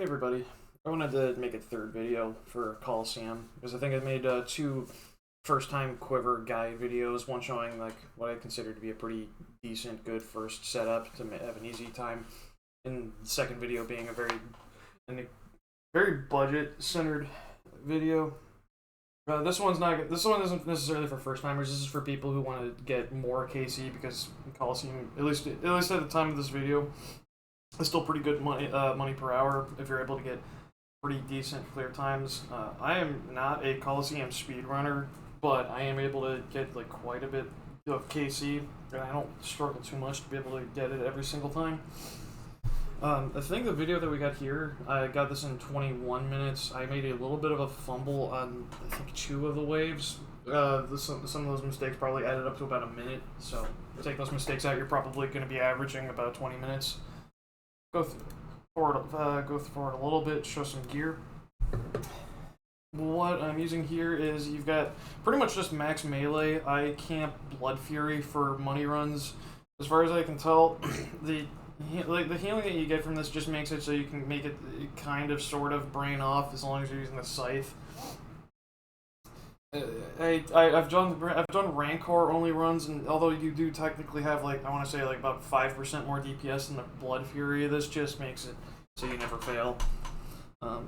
everybody, I wanted to make a third video for Colosseum because I think I made two first-time quiver guide videos, one showing like what I consider to be a pretty decent, good first setup to have an easy time, and the second video being a very budget-centered video. This one isn't necessarily for first-timers. This is for people who want to get more KC because Colosseum, at least at the time of this video, is still pretty good money per hour if you're able to get pretty decent clear times. I am not a Colosseum speedrunner, but I am able to get like quite a bit of KC, and I don't struggle too much to be able to get it every single time. I think the video that we got here, I got this in 21 minutes. I made a little bit of a fumble on, I think, 2 of the waves. Some of those mistakes probably added up to about a minute, so take those mistakes out, you're probably going to be averaging about 20 minutes. Go forward a little bit, show some gear. What I'm using here is you've got pretty much just max melee. I camp Blood Fury for money runs. As far as I can tell, the healing that you get from this just makes it so you can make it kind of sort of brain off as long as you're using the scythe. I've done Rancor only runs, and although you do technically have like I want to say like about 5% more DPS than the Blood Fury, this just makes it so you never fail.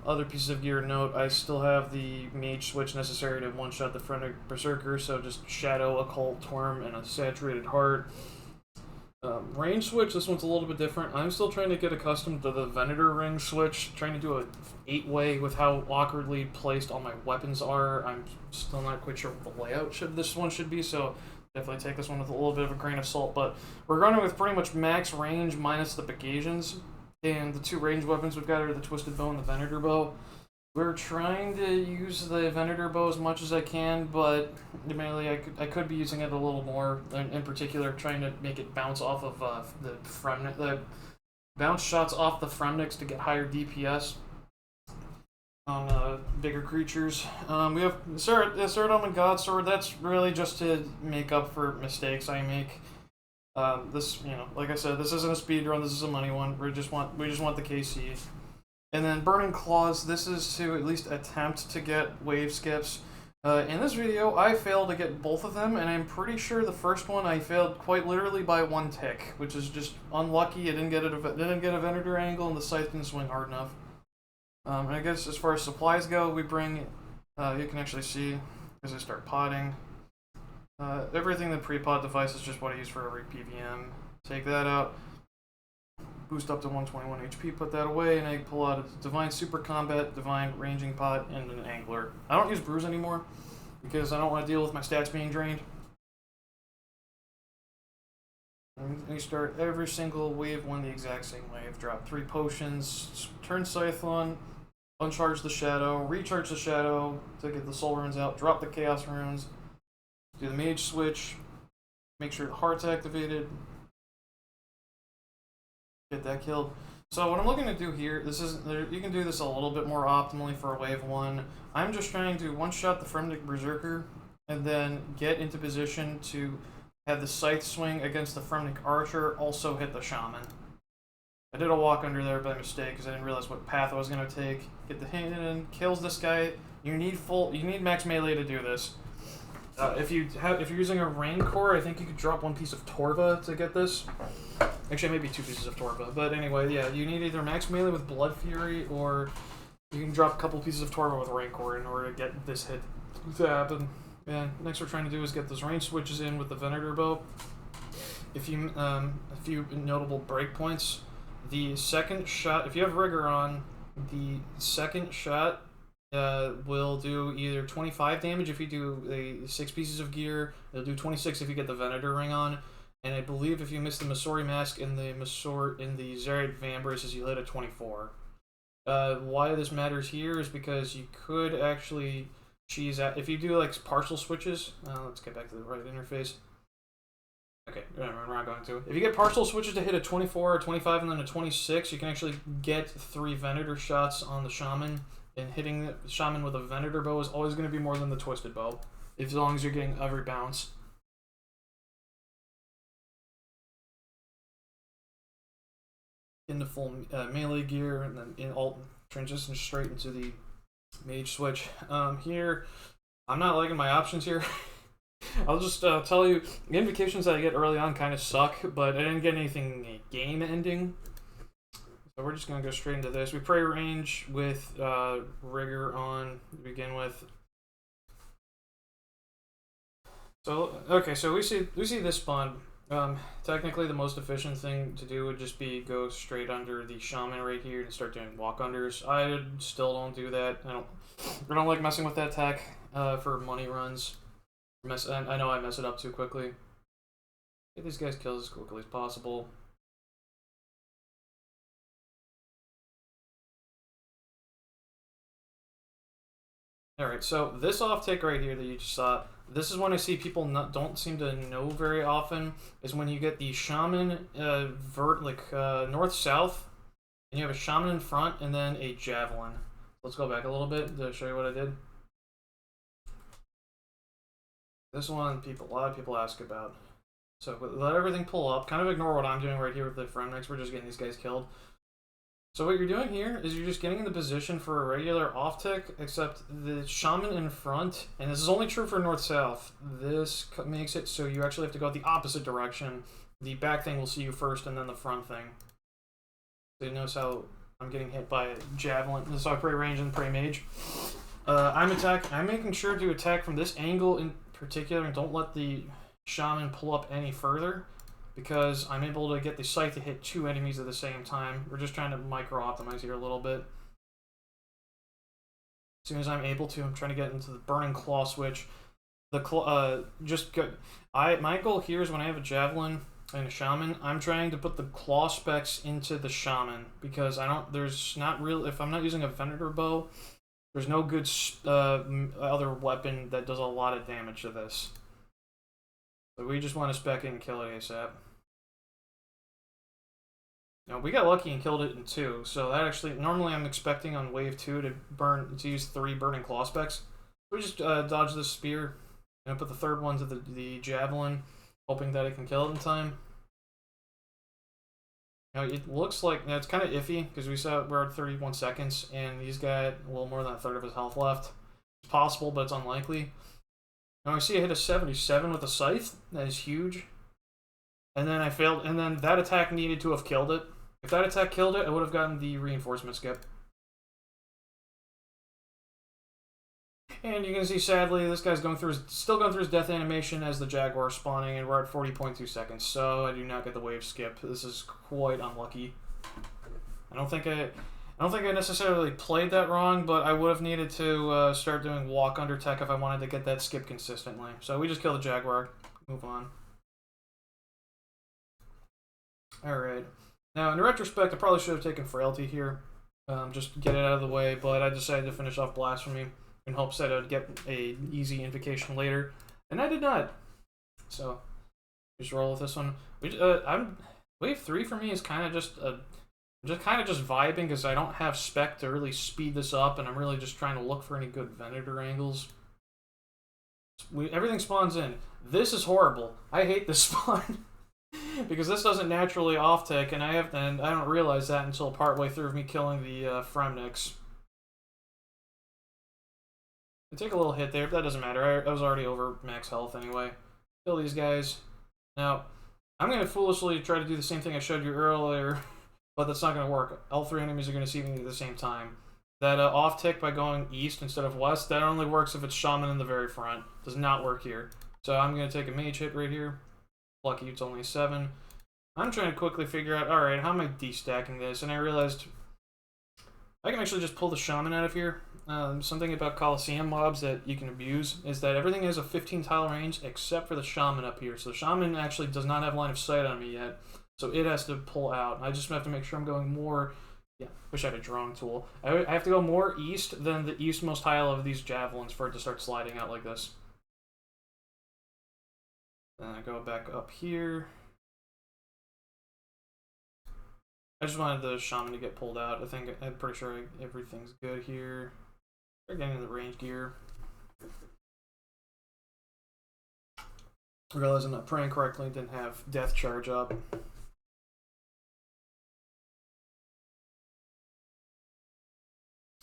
Other pieces of gear note: I still have the mage switch necessary to one-shot the Frenetic Berserker, so just Shadow, Occult, Torm, and a Saturated Heart. Range switch, this one's a little bit different. I'm still trying to get accustomed to the Venator ring switch, trying to do a 8-way with how awkwardly placed all my weapons are. I'm still not quite sure what the layout this one should be, so definitely take this one with a little bit of a grain of salt. But we're running with pretty much max range minus the Bagations, and the 2 range weapons we've got are the Twisted Bow and the Venator Bow. We're trying to use the Venator Bow as much as I can, but mainly I could be using it a little more. In particular, trying to make it bounce off of the bounce shots off the Fremniks to get higher DPS on bigger creatures. We have Ceradome and Godsword. That's really just to make up for mistakes I make. This, like I said, this isn't a speed run. This is a money one. We just want the KC. And then Burning Claws, this is to at least attempt to get wave skips. In this video, I failed to get both of them, and I'm pretty sure the first one I failed quite literally by 1 tick, which is just unlucky. I didn't get a Venator angle, and the scythe didn't swing hard enough. And I guess as far as supplies go, we bring, you can actually see as I start potting. Everything in the pre-pot device is just what I use for every PVM. Take that out. Boost up to 121 HP, put that away, and I pull out a Divine Super Combat, Divine Ranging Pot, and an Angler. I don't use Bruise anymore, because I don't want to deal with my stats being drained. And you start every single wave one the exact same way. Drop 3 potions, turn Scythe on, uncharge the Shadow, recharge the Shadow to get the Soul Runes out, drop the Chaos Runes, do the Mage Switch, make sure the Heart's activated, get that killed. So what I'm looking to do here, you can do this a little bit more optimally for a wave 1. I'm just trying to one-shot the Frenetic Berserker and then get into position to have the Scythe swing against the Frenetic Archer, also hit the Shaman. I did a walk under there by mistake because I didn't realize what path I was going to take. Get the hit in, kills this guy. You need max melee to do this. If you're using a Rancor, I think you could drop 1 piece of Torva to get this. Actually, maybe 2 pieces of Torva. But anyway, yeah, you need either max melee with Blood Fury, or you can drop a couple pieces of Torva with Rancor in order to get this hit to happen. And next we're trying to do is get those range switches in with the Venator Bow. A few notable breakpoints. The second shot, if you have Rigor on, the second shot will do either 25 damage if you do 6 pieces of gear. It'll do 26 if you get the Venator ring on. And I believe if you miss the Masori Mask in the Zarate Vambraces, you hit a 24. Why this matters here is because you could actually cheese out if you do like partial switches. Let's get back to the right interface. Okay, we're not going to. If you get partial switches to hit a 24 or 25 and then a 26, you can actually get 3 Venator shots on the Shaman. And hitting the Shaman with a Venator Bow is always going to be more than the Twisted Bow, as long as you're getting every bounce. Into full melee gear, and then transition straight into the mage switch. Here, I'm not liking my options here. I'll just tell you, the invocations that I get early on kind of suck, but I didn't get anything game ending. So we're just going to go straight into this. We pray range with rigor on to begin with. So, okay, so we see this spawn. Technically, the most efficient thing to do would just be go straight under the shaman right here and start doing walk unders. I still don't do that. I don't like messing with that tech for money runs. I know I mess it up too quickly. Get these guys killed as quickly as possible. Alright, so this off tick right here that you just saw, this is when I see people don't seem to know very often, is when you get the shaman north-south, and you have a shaman in front, and then a javelin. Let's go back a little bit to show you what I did. This one, a lot of people ask about. So let everything pull up. Kind of ignore what I'm doing right here with the Fremniks. We're just getting these guys killed. So what you're doing here is you're just getting in the position for a regular off tick, except the shaman in front, and this is only true for north-south. This makes it so you actually have to go the opposite direction. The back thing will see you first, and then the front thing. So you notice how I'm getting hit by a javelin. So I pray range and pray mage. I'm making sure to attack from this angle in particular, and don't let the shaman pull up any further, because I'm able to get the scythe to hit 2 enemies at the same time. We're just trying to micro-optimize here a little bit. As soon as I'm able to, I'm trying to get into the Burning Claw switch. My goal here is when I have a javelin and a shaman, I'm trying to put the claw specs into the shaman, because if I'm not using a Venator bow, there's no good other weapon that does a lot of damage to this. So we just want to spec it and kill it ASAP. Now, we got lucky and killed it in 2, so that actually, normally I'm expecting on wave 2 to use 3 Burning Claw specs. We just dodge this spear, and put the third one to the javelin, hoping that it can kill it in time. Now, it looks like, it's kind of iffy, because we're at 31 seconds, and he's got a little more than a third of his health left. It's possible, but it's unlikely. Now I see I hit a 77 with a scythe. That is huge. And then I failed, and then that attack needed to have killed it. If that attack killed it, I would have gotten the reinforcement skip. And you can see, sadly, this guy's still going through his death animation as the Jaguar spawning, and we're at 40.2 seconds, so I do not get the wave skip. This is quite unlucky. I don't think I necessarily played that wrong, but I would have needed to start doing walk under tech if I wanted to get that skip consistently. So we just kill the Jaguar. Move on. Alright. Now, in retrospect, I probably should have taken Frailty here. Just to get it out of the way, but I decided to finish off Blasphemy in hopes that I would get an easy invocation later. And I did not. So, just roll with this one. Wave 3 for me is kind of just vibing, because I don't have spec to really speed this up, and I'm really just trying to look for any good Venator angles. Everything spawns in. This is horrible. I hate this spawn. Because this doesn't naturally off-tick, and I don't realize that until partway through me killing the Fremniks. I take a little hit there, but that doesn't matter. I was already over max health anyway. Kill these guys. Now, I'm going to foolishly try to do the same thing I showed you earlier, but that's not going to work. All 3 enemies are going to see me at the same time. That off-tick by going east instead of west, that only works if it's shaman in the very front. Does not work here. So I'm going to take a mage hit right here. Lucky it's only 7. I'm trying to quickly figure out, alright, how am I destacking this? And I realized I can actually just pull the shaman out of here. Something about Colosseum mobs that you can abuse is that everything has a 15 tile range except for the shaman up here. So the shaman actually does not have line of sight on me yet. So it has to pull out. I just have to make sure I'm going more... Yeah, wish I had a drawing tool. I have to go more east than the eastmost tile of these javelins for it to start sliding out like this. Then I go back up here. I just wanted the shaman to get pulled out. I'm pretty sure everything's good here. We're getting the range gear. I realize I'm not praying correctly, didn't have death charge up.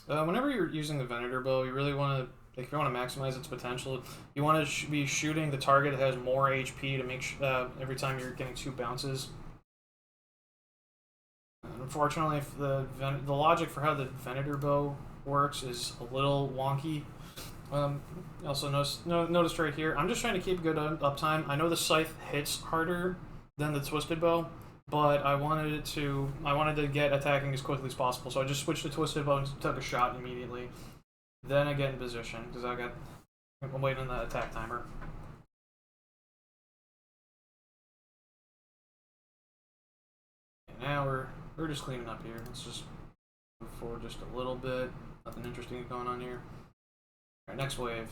Whenever you're using the Venator bow, you really want to, if you want to maximize its potential, you want to be shooting the target that has more HP to make every time you're getting 2 bounces. And unfortunately, if the logic for how the Venator bow works is a little wonky. Also notice right here, I'm just trying to keep good uptime. I know the scythe hits harder than the twisted bow, but I wanted to get attacking as quickly as possible, so I just switched to twisted bow and took a shot immediately. Then I get in position because I'm waiting on the attack timer. Okay, now we're just cleaning up here. Let's just move forward just a little bit. Nothing interesting going on here. Alright, next wave.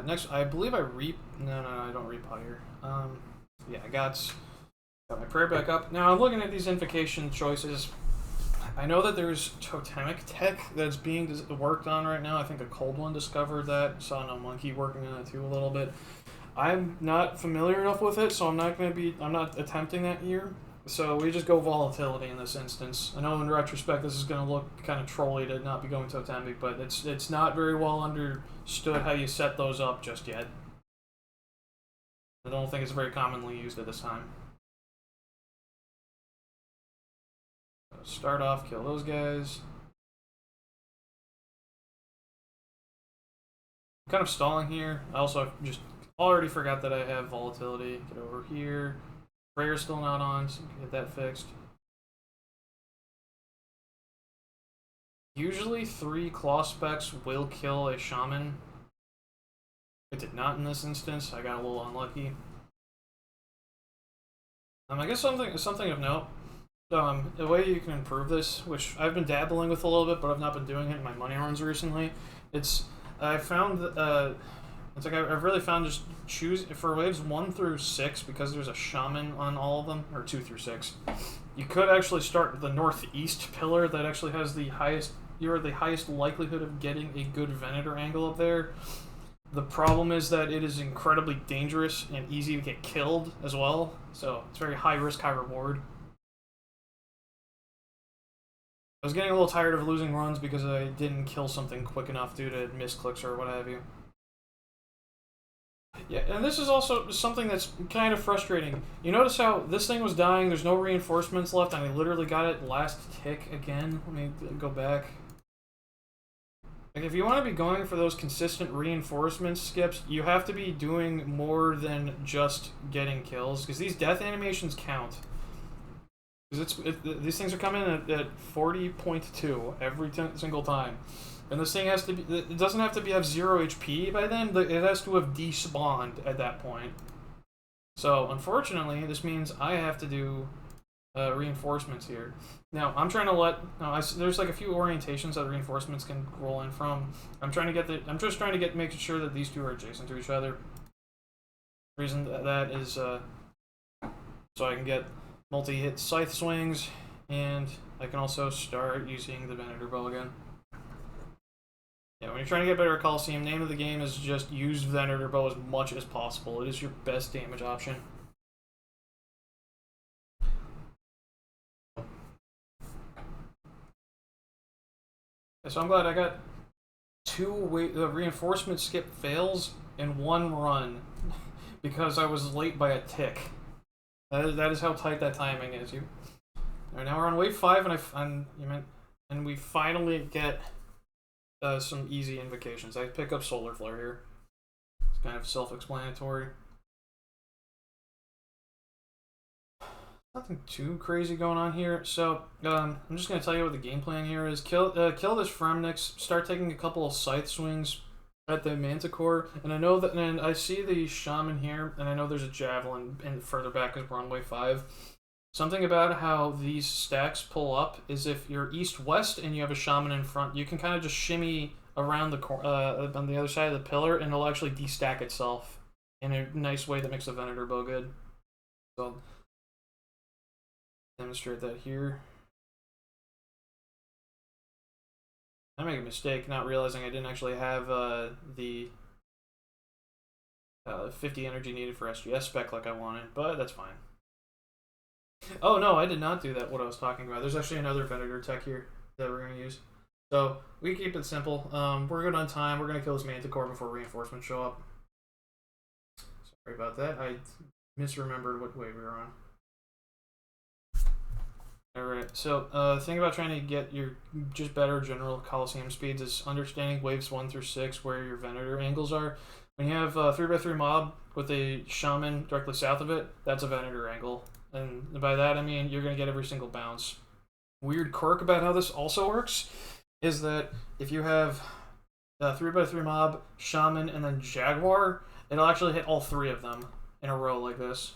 Next, I believe I No, I don't repot here. Yeah, I got my prayer back up. Now, I'm looking at these invocation choices. I know that there's totemic tech that's being worked on right now. I think a cold one discovered that. Saw No Monkey working on it too a little bit. I'm not familiar enough with it, so I'm not attempting that here. So we just go volatility in this instance. I know in retrospect this is going to look kind of trolly to not be going totemic, but it's not very well understood how you set those up just yet. I don't think it's very commonly used at this time. Start off, kill those guys. I'm kind of stalling here. I also just already forgot that I have volatility. Get over here. Prayer's still not on, so we can get that fixed. Usually 3 claw specs will kill a shaman. It did not in this instance. I got a little unlucky. I guess something of note. The way you can improve this, which I've been dabbling with a little bit, but I've not been doing it in my money runs recently. I've really found just choose for waves 1 through 6, because there's a shaman on all of them, or 2 through 6. You could actually start the northeast pillar that actually has the highest likelihood of getting a good Venator angle up there. The problem is that it is incredibly dangerous and easy to get killed as well, so it's very high risk, high reward. I was getting a little tired of losing runs because I didn't kill something quick enough due to misclicks or what have you. Yeah, and this is also something that's kind of frustrating. You notice how this thing was dying, there's no reinforcements left, and I literally got it last tick again. Let me go back. Like, if you want to be going for those consistent reinforcement skips, you have to be doing more than just getting kills, because these death animations count. These things are coming in at 40.2 every single time. And this thing has to be, it doesn't have to have 0 HP by then, it has to have despawned at that point. So, unfortunately, this means I have to do reinforcements here. Now, I'm trying to there's like a few orientations that reinforcements can roll in from. I'm just trying to make sure that these two are adjacent to each other. The reason that is, so I can get multi-hit scythe swings, and I can also start using the Venator bow again. Yeah, when you're trying to get better at Colosseum, name of the game is just use Venator bow as much as possible. It is your best damage option. So I'm glad I got 2 reinforcement skip fails in 1 run because I was late by a tick. That is how tight that timing is. Alright, now we're on wave 5, and we finally get some easy invocations. I pick up Solar Flare here. It's kind of self-explanatory. Nothing too crazy going on here. So I'm just gonna tell you what the game plan here is. Kill this Fremnix. Start taking a couple of scythe swings at the Manticore, and I know that, and I see the Shaman here, and I know there's a Javelin further back because we're on wave 5. Something about how these stacks pull up is if you're east-west and you have a Shaman in front, you can kind of just shimmy around on the other side of the pillar, and it'll actually destack itself in a nice way that makes the Venator bow good. So demonstrate that here. I make a mistake not realizing I didn't actually have the 50 energy needed for SGS spec like I wanted, but that's fine. Oh no, I did not do that, what I was talking about. There's actually another Venator tech here that we're going to use. So we keep it simple. We're good on time. We're gonna kill this Manticore before reinforcements show up. Sorry about that. I misremembered what wave we were on. Alright, so the thing about trying to get your just better general Colosseum speeds is understanding waves 1 through 6 where your Venator angles are. When you have a 3x3 mob with a Shaman directly south of it, that's a Venator angle. And by that I mean you're going to get every single bounce. Weird quirk about how this also works is that if you have a 3x3 mob, Shaman, and then Jaguar, it'll actually hit all three of them in a row like this.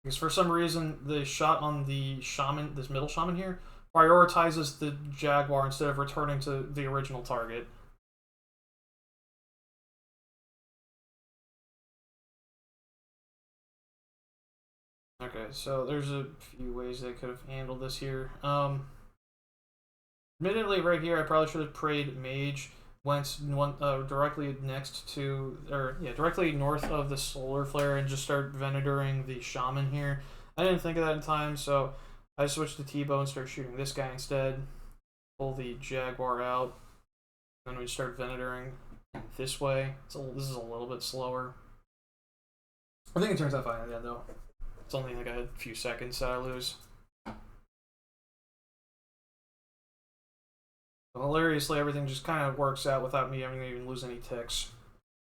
Because for some reason, the shot on the Shaman, this middle Shaman here, prioritizes the Jaguar instead of returning to the original target. Okay, so there's a few ways they could have handled this here. Admittedly, right here, I probably should have prayed Mage, went directly next to, or yeah, directly north of the Solar Flare and just start Venatoring the Shaman here. I didn't think of that in time, so I switched to T-Bow and started shooting this guy instead. Pull the Jaguar out. Then we start Venatoring this way. This is a little bit slower. I think it turns out fine in the end, though. It's only like a few seconds that I lose. Hilariously, everything just kind of works out without me having to even lose any ticks.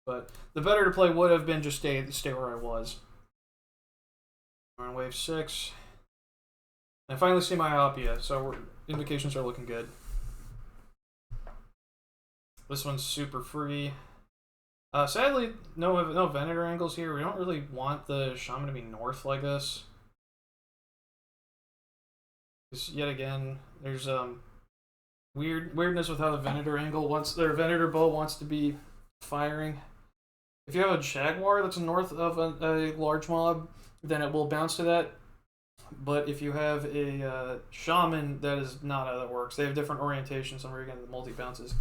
But the better to play would have been just stay where I was. We're on wave 6. And I finally see myopia, so indications are looking good. This one's super free. Sadly, no Venator angles here. We don't really want the Shaman to be north like this. Because yet again, there's weirdness with how the Venator angle wants, their Venator bow wants to be firing. If you have a Jaguar that's north of a large mob, then it will bounce to that. But if you have a Shaman, that is not how that works. They have different orientations on where you're getting the multi bounces.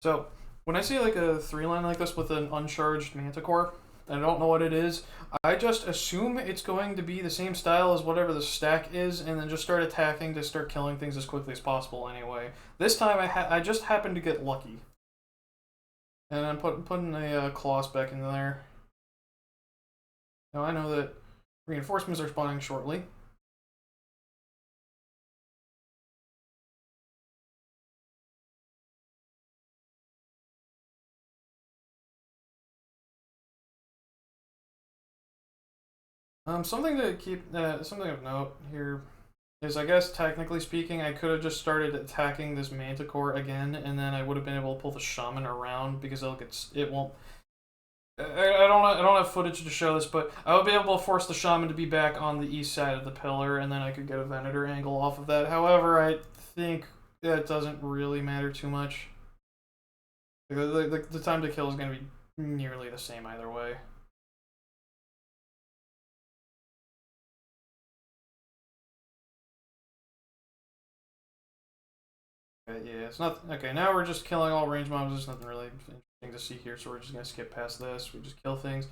So when I see like a 3-line like this with an uncharged Manticore, and I don't know what it is, I just assume it's going to be the same style as whatever the stack is, and then just start attacking to start killing things as quickly as possible anyway. This time I just happened to get lucky. And I'm putting a Colossus back in there. Now I know that reinforcements are spawning shortly. Something to keep, something of note here is, I guess technically speaking, I could have just started attacking this Manticore again, and then I would have been able to pull the Shaman around because it won't. I don't have footage to show this, but I would be able to force the Shaman to be back on the east side of the pillar, and then I could get a Venator angle off of that. However, I think that doesn't really matter too much. The time to kill is going to be nearly the same either way. Okay, yeah, it's not okay. Now we're just killing all range mobs. There's nothing really interesting to see here, so we're just gonna skip past this. We just kill things.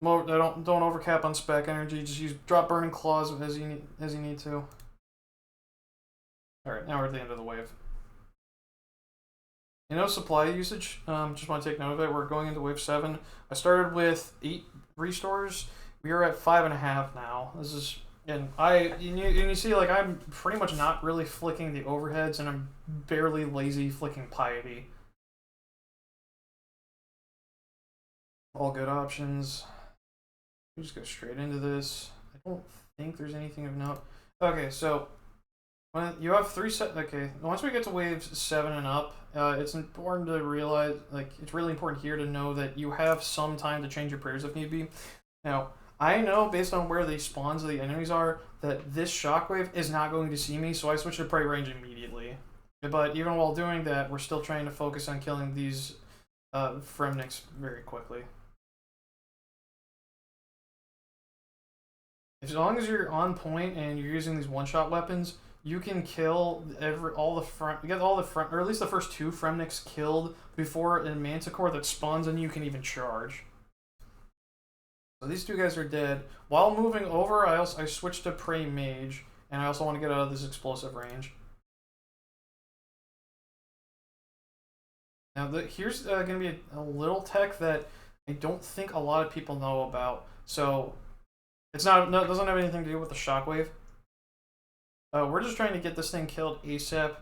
Don't overcap on spec energy. Just use drop burning claws as you need to. All right, now we're at the end of the wave. You know, supply usage. Just want to take note of it. We're going into wave 7. I started with 8 restores. We are at 5.5 now. This is. And you see, like, I'm pretty much not really flicking the overheads, and I'm barely lazy flicking piety. All good options. We just go straight into this. I don't think there's anything of note. Okay, so when you have 3 set. Okay, once we get to waves 7 and up, it's important to realize, like, it's really important here to know that you have some time to change your prayers if need be. Now, I know, based on where the spawns of the enemies are, that this shockwave is not going to see me, so I switch to prey range immediately. But even while doing that, we're still trying to focus on killing these Fremniks very quickly. As long as you're on point and you're using these one-shot weapons, you can kill all the front, or at least the first 2 Fremniks killed before a Manticore that spawns on you can even charge. So these 2 guys are dead. While moving over, I switched to Prey Mage, and I also want to get out of this explosive range. Now, here's going to be a little tech that I don't think a lot of people know about. So, it's not doesn't have anything to do with the shockwave. We're just trying to get this thing killed ASAP,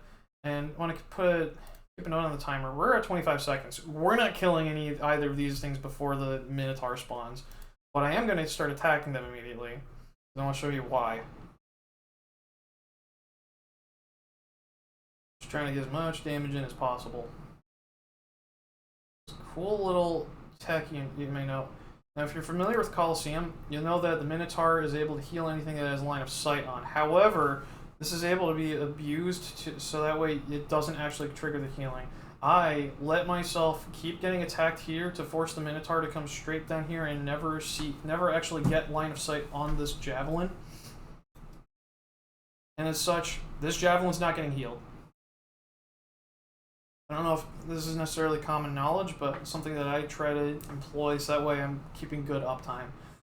and I want to keep a note on the timer. We're at 25 seconds. We're not killing either of these things before the Minotaur spawns, but I am going to start attacking them immediately. I want to show you why. Just trying to get as much damage in as possible. Cool little tech you may know. Now, if you're familiar with Colosseum, you'll know that the Minotaur is able to heal anything that has line of sight on. However, this is able to be abused so that way it doesn't actually trigger the healing. I let myself keep getting attacked here to force the Minotaur to come straight down here and never actually get line of sight on this javelin. And as such, this javelin's not getting healed. I don't know if this is necessarily common knowledge, but something that I try to employ so that way I'm keeping good uptime.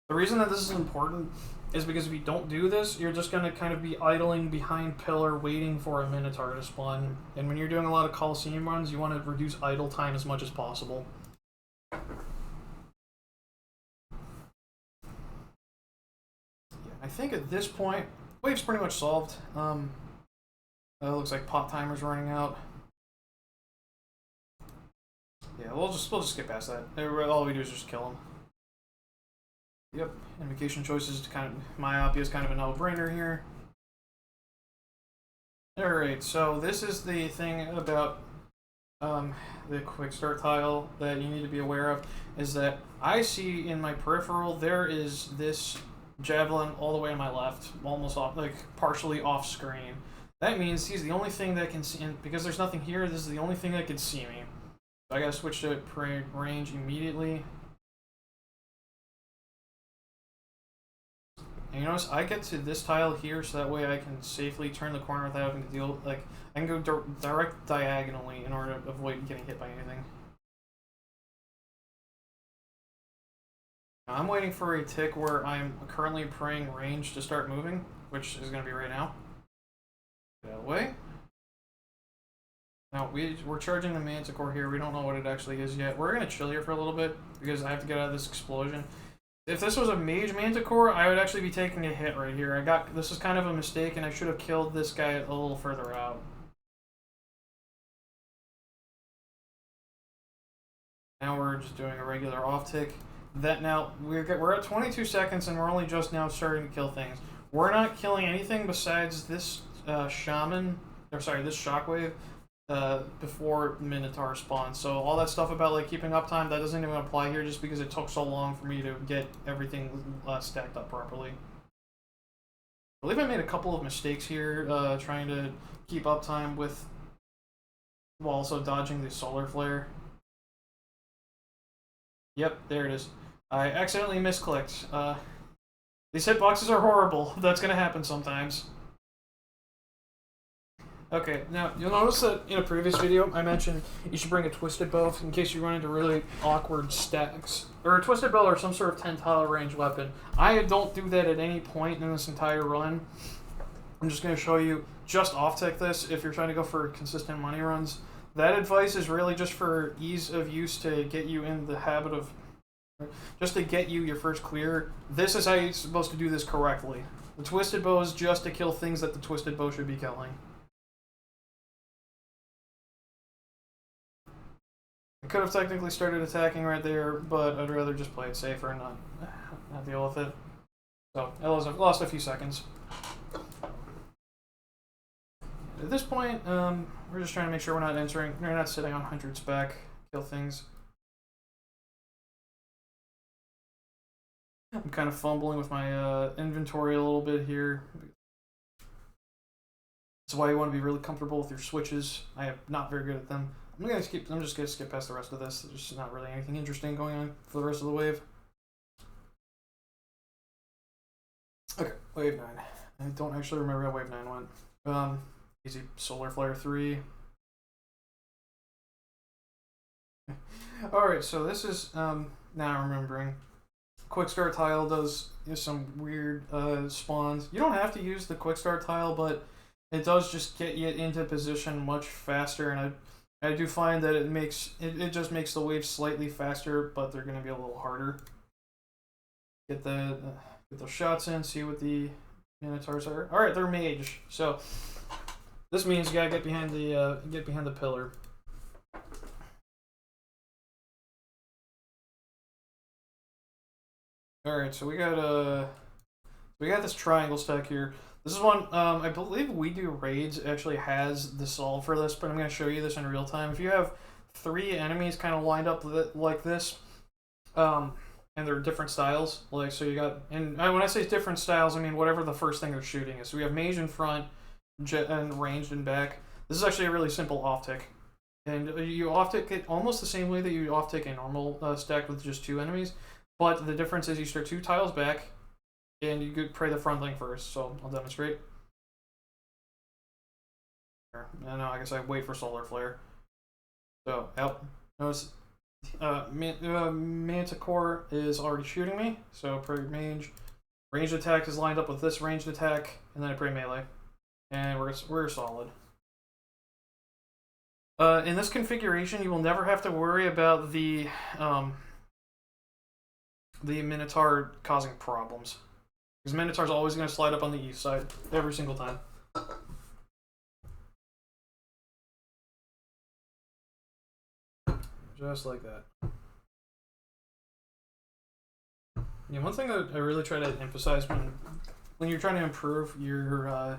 The reason that this is important is because if you don't do this, you're just going to kind of be idling behind pillar waiting for a Minotaur to spawn. And when you're doing a lot of Colosseum runs, you want to reduce idle time as much as possible. Yeah, I think at this point, wave's pretty much solved. It looks like pop timer's running out. Yeah, we'll just get past that. All we do is just kill him. Yep, invocation choices to kind of myopia is kind of a no-brainer here. Alright, so this is the thing about the quick start tile that you need to be aware of, is that I see in my peripheral there is this javelin all the way on my left, almost off, like partially off screen. That means he's the only thing that can see, and because there's nothing here, this is the only thing that can see me. So I gotta switch to range immediately. And you notice I get to this tile here so that way I can safely turn the corner without having to deal, like, I can go direct diagonally in order to avoid getting hit by anything. Now, I'm waiting for a tick where I'm currently praying range to start moving, which is going to be right now. Get out of the way. Now, we're charging the Manticore here. We don't know what it actually is yet. We're going to chill here for a little bit because I have to get out of this explosion. If this was a Mage Manticore, I would actually be taking a hit right here. This is kind of a mistake, and I should have killed this guy a little further out. Now we're just doing a regular off tick. Now we're at 22 seconds, and we're only just now starting to kill things. We're not killing anything besides this shaman, or sorry, this shockwave. Before Minotaur spawns. So all that stuff about like keeping uptime, that doesn't even apply here just because it took so long for me to get everything stacked up properly. I believe I made a couple of mistakes here trying to keep uptime while also dodging the solar flare. Yep, there it is. I accidentally misclicked. These hitboxes are horrible. That's gonna happen sometimes. Okay, now you'll notice that in a previous video I mentioned you should bring a twisted bow in case you run into really awkward stacks. Or a twisted bow or some sort of 10-tile range weapon. I don't do that at any point in this entire run. I'm just going to show you just off-tick this if you're trying to go for consistent money runs. That advice is really just for ease of use to get you in the habit of... just to get you your first clear. This is how you're supposed to do this correctly. The twisted bow is just to kill things that the twisted bow should be killing. I could have technically started attacking right there, but I'd rather just play it safer and not deal with it. So, I lost a few seconds. At this point, we're just trying to make sure we're not sitting on 100 spec, kill things. I'm kind of fumbling with my inventory a little bit here. That's why you want to be really comfortable with your switches. I am not very good at them. I'm just gonna skip past the rest of this. There's not really anything interesting going on for the rest of the wave. Okay, wave 9. I don't actually remember how wave 9 went. Easy solar flare 3. Alright, so this is now I'm remembering. Quick start tile does some weird spawns. You don't have to use the quick start tile, but it does just get you into position much faster, and I do find that it just makes the waves slightly faster, but they're going to be a little harder. Get those shots in, see what the Minotaurs are. All right, they're mage, so this means you gotta get behind the pillar. All right, so we got this triangle stack here. This is one I believe We Do Raids actually has the solve for this, but I'm gonna show you this in real time. If you have 3 enemies kind of lined up like this, and they're different styles, like so you got, and when I say different styles, I mean whatever the first thing they're shooting is. So we have mage in front, and ranged in back. This is actually a really simple off tick. And you off tick it almost the same way that you off tick a normal stack with just 2 enemies. But the difference is you start 2 tiles back, and you could pray the front link first. So I'll demonstrate. No, I guess I wait for solar flare. So out. Notice Manticore is already shooting me. So pray mage. Ranged attack is lined up with this ranged attack, and then I pray melee, and we're solid. In this configuration, you will never have to worry about the Minotaur causing problems. Because Minotaur's always going to slide up on the east side, every single time. Just like that. Yeah, one thing that I really try to emphasize when you're trying to improve your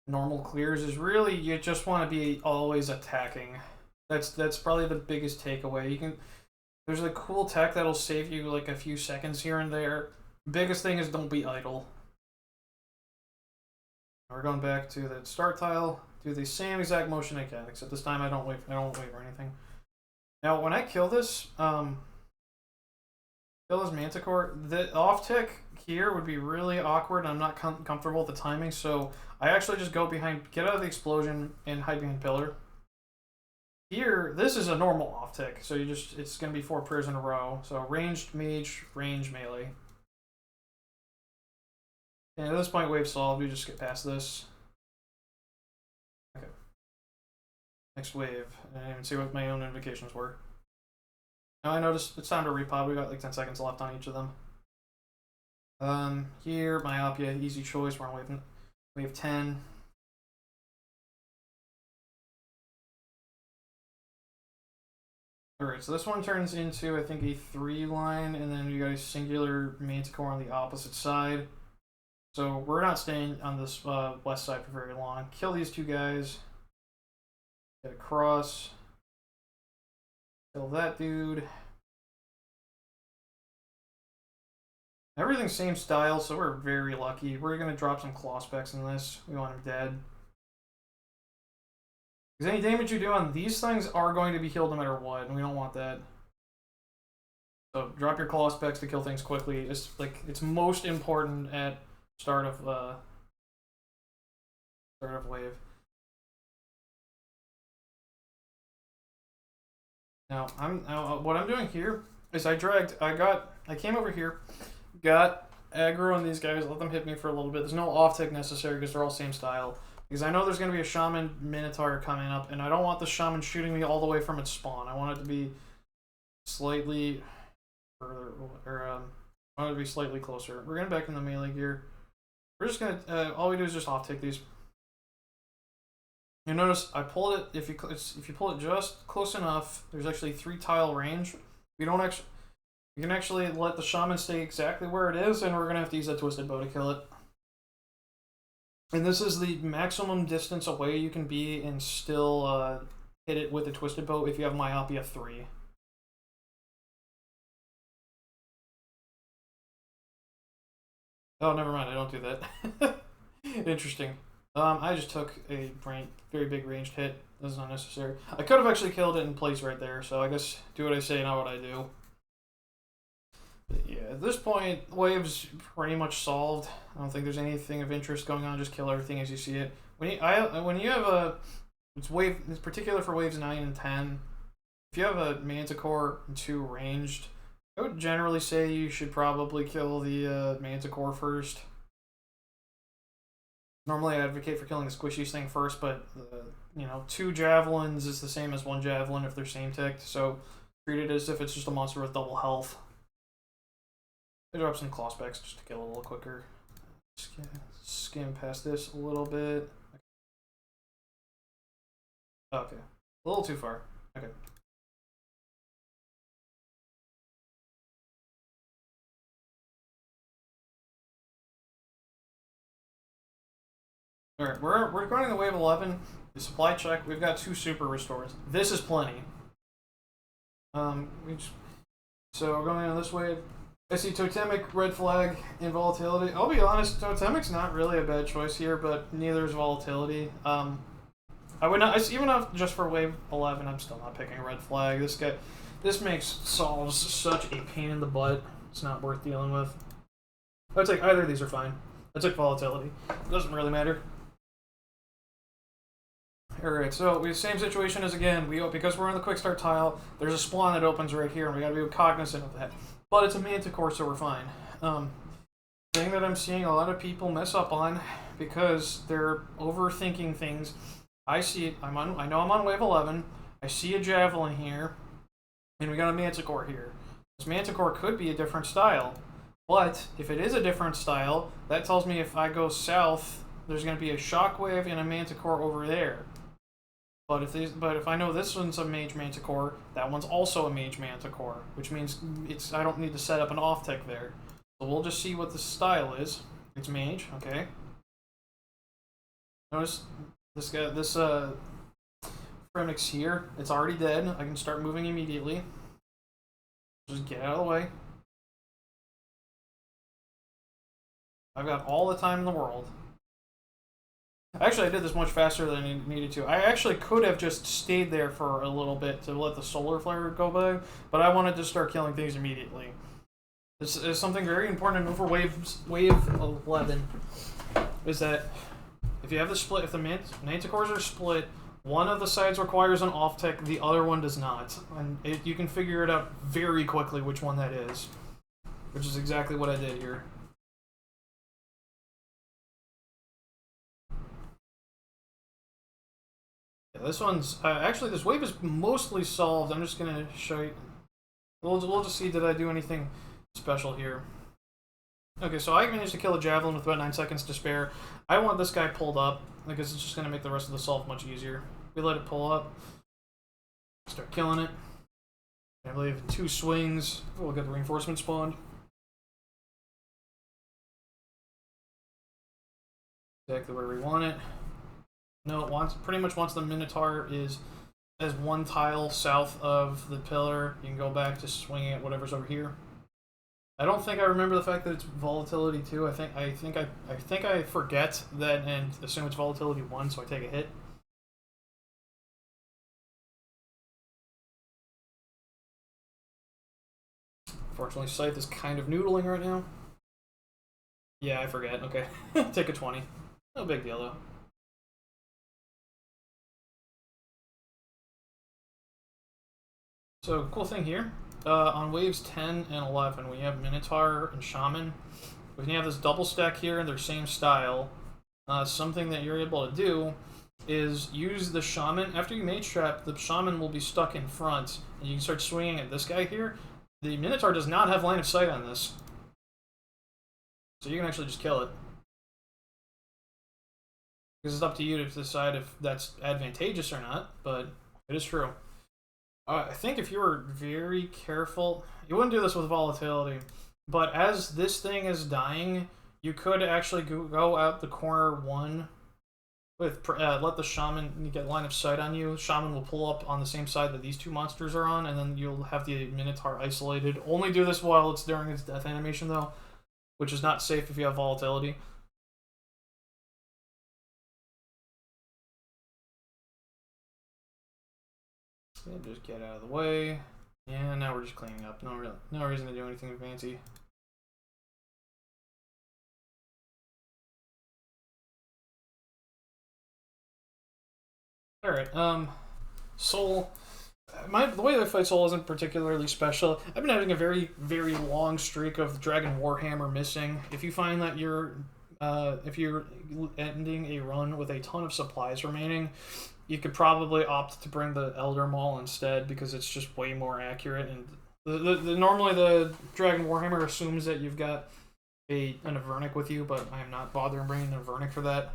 normal clears is really you just want to be always attacking. That's probably the biggest takeaway. There's a cool tech that'll save you like a few seconds here and there. Biggest thing is don't be idle. We're going back to the start tile. Do the same exact motion I can, except this time I don't wait for anything. Now when I kill this Manticore, the off tick here would be really awkward, and I'm not comfortable with the timing, so I actually just go behind, get out of the explosion, and hide behind pillar. Here, this is a normal off tick, so it's going to be 4 prayers in a row. So ranged mage, ranged melee. And at this point, wave solved. We just get past this. Okay. Next wave. I didn't even see what my own invocations were. Now I noticed it's time to repod. We got like 10 seconds left on each of them. Here, Myopia, easy choice. We're on wave 10. Alright, so this one turns into, I think, a 3-line, and then you got a singular Manticore on the opposite side. So we're not staying on this west side for very long. Kill these 2 guys. Get across. Kill that dude. Everything's same style, so we're very lucky. We're going to drop some claw specs in this. We want him dead. Because any damage you do on these things are going to be healed no matter what, and we don't want that. So drop your claw specs to kill things quickly. It's most important at start of wave. Now what I'm doing here is I came over here, got aggro on these guys, let them hit me for a little bit. There's no off tick necessary because they're all same style. Because I know there's going to be a Shaman Minotaur coming up, and I don't want the Shaman shooting me all the way from its spawn. I want it to be slightly further, or I want it to be slightly closer. We're getting back in the melee gear. We're just going to, all we do is just off-take these. You notice I pulled it, if you pull it just close enough, there's actually 3 tile range. We can actually let the Shaman stay exactly where it is, and we're going to have to use that Twisted Bow to kill it. And this is the maximum distance away you can be and still hit it with a Twisted Bow if you have Myopia 3. Oh, never mind, I don't do that. Interesting. I just took a very big ranged hit. This is unnecessary. I could have actually killed it in place right there, so I guess do what I say, not what I do. But yeah, at this point, wave's pretty much solved. I don't think there's anything of interest going on. Just kill everything as you see it. When you have it's particular for waves 9 and 10. If you have a Manticore and 2 ranged, I would generally say you should probably kill the Manticore first. Normally I advocate for killing the squishiest thing first, but you know, 2 javelins is the same as 1 javelin if they're same ticked, so treat it as if it's just a monster with double health. I drop some claw specs just to kill a little quicker. Skim past this a little bit. Okay. A little too far. Okay. Alright, we're going to wave 11. The supply check. We've got 2 super restores. This is plenty. So we're going on this wave. I see Totemic, Red Flag, and Volatility. I'll be honest, Totemic's not really a bad choice here, but neither is Volatility. I would not, even if just for wave 11, I'm still not picking Red Flag. This makes solves such a pain in the butt. It's not worth dealing with. I'd take either of these are fine. I took Volatility. It doesn't really matter. Alright, so we have the same situation as again, because we're on the quick start tile, there's a spawn that opens right here, and we gotta be cognizant of that. But it's a Manticore, so we're fine. Thing that I'm seeing a lot of people mess up on, because they're overthinking things. I know I'm on wave 11, I see a Javelin here, and we got a Manticore here. This Manticore could be a different style, but if it is a different style, that tells me if I go south, there's going to be a Shockwave and a Manticore over there. But if I know this one's a Mage Manticore, that one's also a Mage Manticore, which means I don't need to set up an off-tick there. So we'll just see what the style is. It's Mage, okay. Notice this Fremix here, it's already dead. I can start moving immediately. Just get out of the way. I've got all the time in the world. Actually, I did this much faster than I needed to. I actually could have just stayed there for a little bit to let the solar flare go by, but I wanted to start killing things immediately. This is something very important to know for wave 11, is that if you have the split, if the Manticores are split, one of the sides requires an off-tick, the other one does not. And you can figure it out very quickly which one that is, which is exactly what I did here. This one's actually, this wave is mostly solved. I'm just gonna show you. We'll just see, did I do anything special here? Okay, so I managed to kill a Javelin with about 9 seconds to spare. I want this guy pulled up because it's just gonna make the rest of the solve much easier. We let it pull up, start killing it. I believe 2 swings. We'll get the reinforcement spawned. Exactly where we want it. No, it pretty much once the Minotaur is as 1 tile south of the pillar, you can go back to swinging at whatever's over here. I don't think I remember the fact that it's Volatility 2. I think I forget that and assume it's Volatility 1, so I take a hit. Fortunately, Scythe is kind of noodling right now. Yeah, I forget. Okay. Take a 20. No big deal, though. So, cool thing here, on waves 10 and 11, we have Minotaur and Shaman. We can have this double stack here in their same style. Something that you're able to do is use the Shaman. After you Mage Trap, the Shaman will be stuck in front, and you can start swinging at this guy here. The Minotaur does not have line of sight on this, so you can actually just kill it. Because it's up to you to decide if that's advantageous or not, but it is true. I think if you were very careful, you wouldn't do this with Volatility, but as this thing is dying, you could actually go out the corner 1 with let the Shaman get line of sight on you. Shaman will pull up on the same side that these 2 monsters are on, and then you'll have the Minotaur isolated. Only do this while it's during its death animation, though, which is not safe if you have Volatility. Yeah, just get out of the way. Yeah, now we're just cleaning up. No reason to do anything fancy. Alright, Soul. The way I fight Soul isn't particularly special. I've been having a very, very long streak of Dragon Warhammer missing. If you find that if you're ending a run with a ton of supplies remaining, you could probably opt to bring the Elder Maul instead because it's just way more accurate. And normally the Dragon Warhammer assumes that you've got an Avernic with you, but I am not bothering bringing an Avernic for that.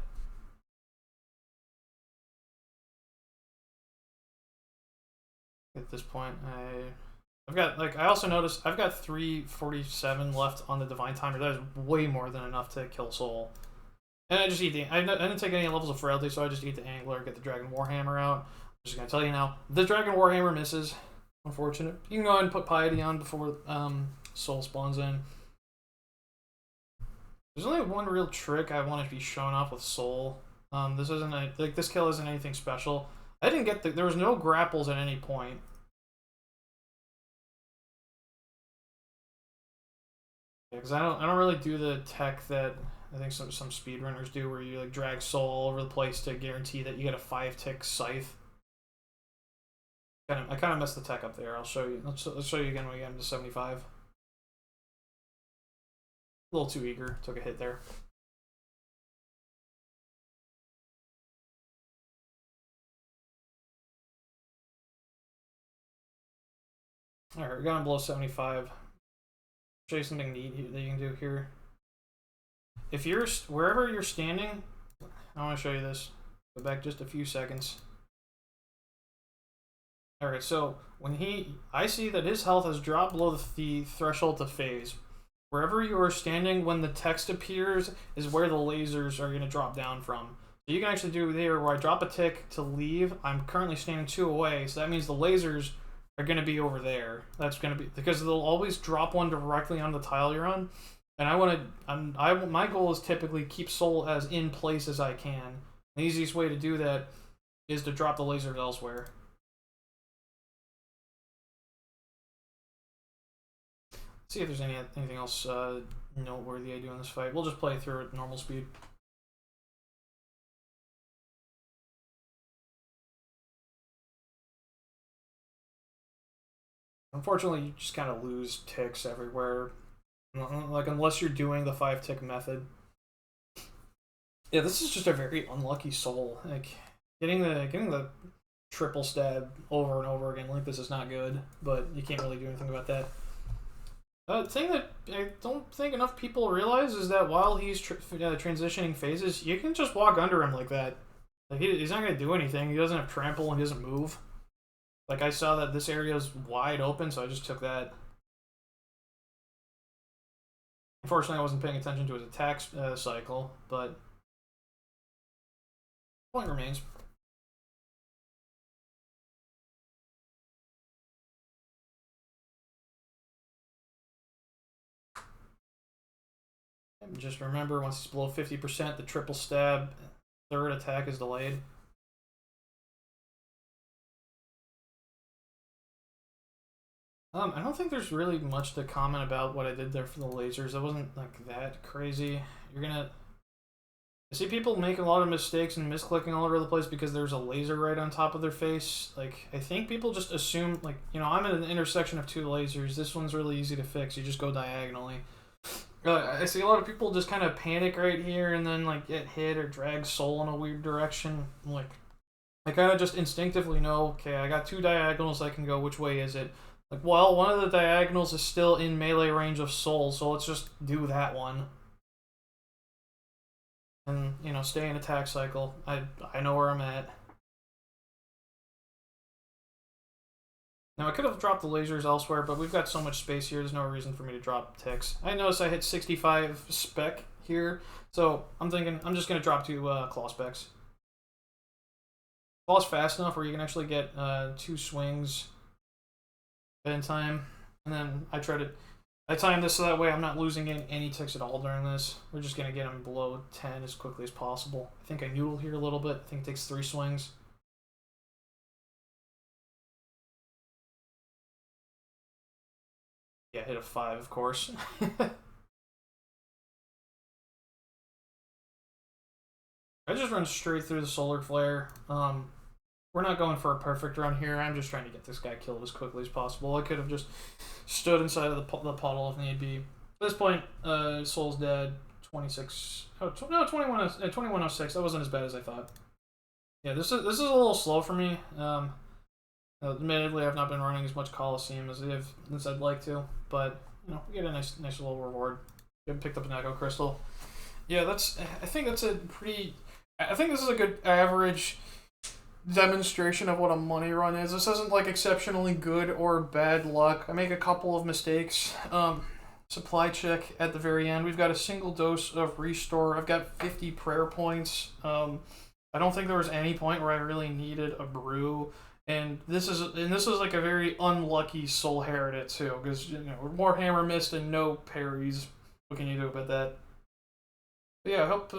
At this point, I've got, like, I also noticed I've got 347 left on the Divine Timer. That is way more than enough to kill Soul. And I just eat the, I didn't take any levels of Frailty, so I just eat the Angler, get the Dragon Warhammer out. I'm just going to tell you now, the Dragon Warhammer misses. Unfortunate. You can go ahead and put Piety on before Soul spawns in. There's only one real trick I want to be showing off with Soul. This isn't like this kill isn't anything special. I didn't get there was no grapples at any point. Because I don't really do the tech that I think some speedrunners do, where you like drag Soul all over the place to guarantee that you get a 5-tick scythe. I kind of messed the tech up there. I'll show you. Let's show you again when we get into 75. A little too eager. Took a hit there. Alright, we're going below 75. Show you something neat that you can do here. If you're wherever you're standing, I want to show you this. Go back just a few seconds. Alright, so when I see that his health has dropped below the threshold to phase. Wherever you are standing when the text appears is where the lasers are going to drop down from. So you can actually do there where I drop a tick to leave. I'm currently standing 2 away, so that means the lasers are going to be over there. That's going to be because they'll always drop one directly on the tile you're on. And my goal is typically keep Soul as in place as I can. The easiest way to do that is to drop the lasers elsewhere. See if there's anything else noteworthy I do in this fight. We'll just play through at normal speed. Unfortunately, you just kind of lose ticks everywhere. Like, unless you're doing the 5-tick method. Yeah, this is just a very unlucky Soul. Like, getting the triple stab over and over again like this is not good, but you can't really do anything about that. The thing that I don't think enough people realize is that while he's transitioning phases, you can just walk under him like that. Like, he's not going to do anything. He doesn't have trample and he doesn't move. Like, I saw that this area is wide open, so I just took that. Unfortunately, I wasn't paying attention to his attack cycle, but point remains. And just remember, once he's below 50%, the triple stab, third attack is delayed. I don't think there's really much to comment about what I did there for the lasers. It wasn't like that crazy. I see people make a lot of mistakes and misclicking all over the place because there's a laser right on top of their face. Like, I think people just assume, like, I'm at an intersection of 2 lasers. This one's really easy to fix. You just go diagonally. I see a lot of people just kind of panic right here and then, like, get hit or drag Soul in a weird direction. Like, I kind of just instinctively know, okay, I got 2 diagonals I can go. Which way is it? Like, well, one of the diagonals is still in melee range of Soul, so let's just do that one. And, stay in attack cycle. I know where I'm at. Now, I could have dropped the lasers elsewhere, but we've got so much space here, there's no reason for me to drop ticks. I noticed I hit 65 spec here, so I'm thinking I'm just going to drop 2 claw specs. Claw's fast enough where you can actually get 2 swings in time, and then I time this so that way I'm not losing any ticks at all during this. We're just gonna get him below 10 as quickly as possible. I think I noodle here a little bit. I think it takes 3 swings. Yeah, hit a 5, of course. I just run straight through the solar flare. We're not going for a perfect run here. I'm just trying to get this guy killed as quickly as possible. I could have just stood inside of the puddle if need be. At this point, Soul's dead. 26. Oh, no, 2106. That wasn't as bad as I thought. Yeah, this is a little slow for me. Admittedly, I've not been running as much Colosseum as I'd like to, but we get a nice little reward. We picked up an Echo Crystal. Yeah, I think that's a pretty. I think this is a good average demonstration of what a money run is. This isn't like exceptionally good or bad luck. I make a couple of mistakes. Supply check at the very end. We've got a single dose of restore. I've got 50 prayer points. I don't think there was any point where I really needed a brew. And this is like a very unlucky Soul Heritage too, because more hammer mist and no parries. What can you do about that? But yeah, I hope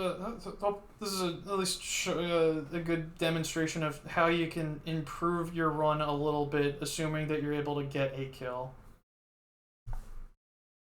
this is at least a good demonstration of how you can improve your run a little bit, assuming that you're able to get a kill.